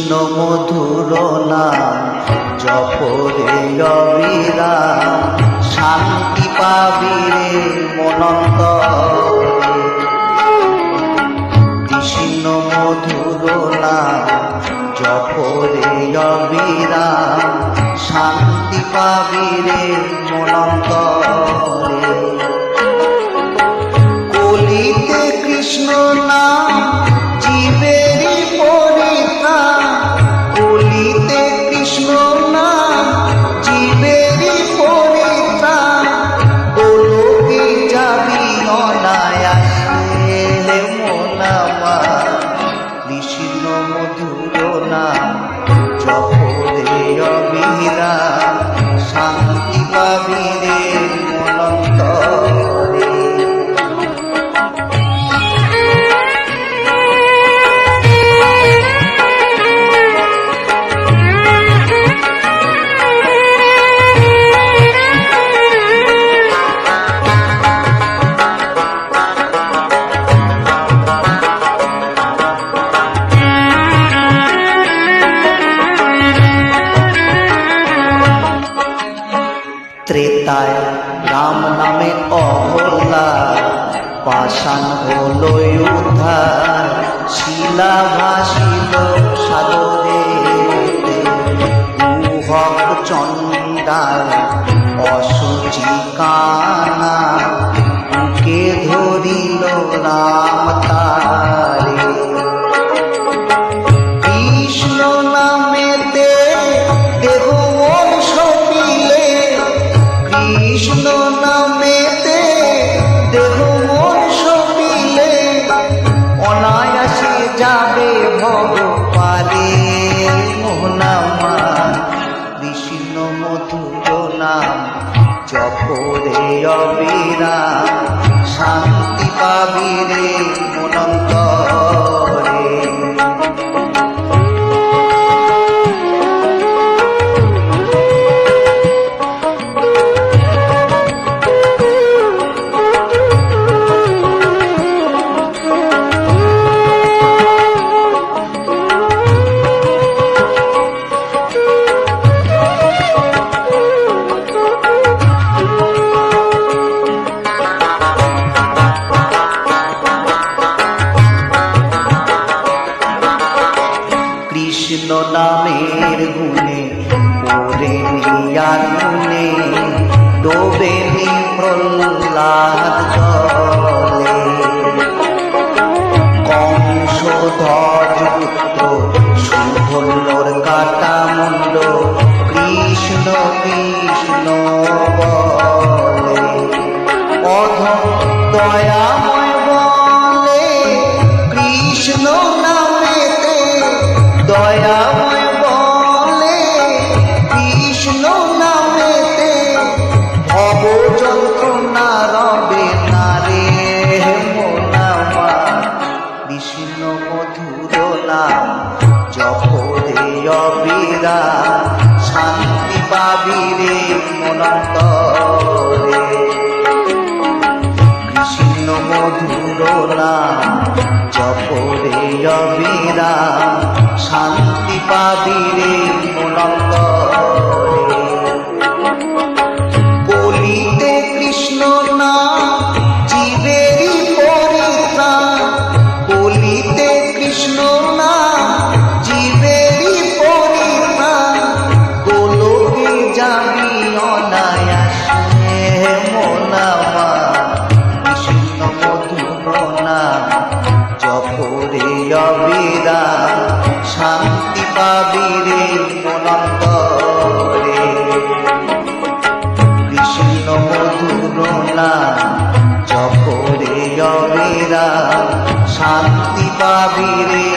কৃষ্ণ মধুর নাম জপরে অবিরাম, শান্তি পাবি রে মনন্তরে। কৃষ্ণ মধুর নাম জপরে অবিরাম, শান্তি পাবি রে মনন্তরে। কলিতে কৃষ্ণ নাম জীবেরই পরিত্রাণ, কলিতে কৃষ্ণ নাম জীবেরই পরিত্রাণ। গোলকে যাবি অনায়াসে মন আমার, কৃষ্ণ মধুর নাম জপরে অবিরাম, শান্তি পাবি রে মনন্তরে। ত্রেতায় রাম নামে অহল্লা, পাষাণ হলো উদ্ধার। শিলা ভাসিল সাগরে, কুহক চণ্ডাল অসুচি কানা, বুকে ধরিল রাম তারে। কৃষ্ণ নামেতে দেহ মন সপিলে, কৃষ্ণ নামেতে দেহ মন সপিলে, অনায়াসে যাবে ভব পারে মোহন আমার। কৃষ্ণ মধুর নাম জপরে অবিরাম, শান্তি পাবি রে মনন্তরে। কৃষ্ণ নামের গুণে পড়ে নিয়ার গুণে, ডোবে নি প্রহ্লাদ জলে। কংসধ্বজ পুত্র সুভল্লর কাটা মুন্ড, কৃষ্ণ কৃষ্ণ বলে। অধম দয়াময় বলে কৃষ্ণ নামেতে, দয়াময় বলে কৃষ্ণ নামেতে, ভব যন্ত্রণা রবে না রে মন আমার। কৃষ্ণ মধুর নাম জপরে অবিরাম, শান্তি পাবি রে মনন্তরে। কৃষ্ণ মধুর নাম জপরে অবিরাম, শান্তি পাবি রে মনন্তরে। কলিতে কৃষ্ণ নাম জীবেরই পরিত্রাণ, কলিতে কৃষ্ণ নাম জীবেরই পরিত্রাণ। গোলকে যাবি অনায়াসে মন আমার, কৃষ্ণ মধুর নাম জপরে অবিরাম, শান্তি পাবি রে মনন্তরে। কৃষ্ণ মধুর নাম জপরে অবিরাম, শান্তি পাবি রে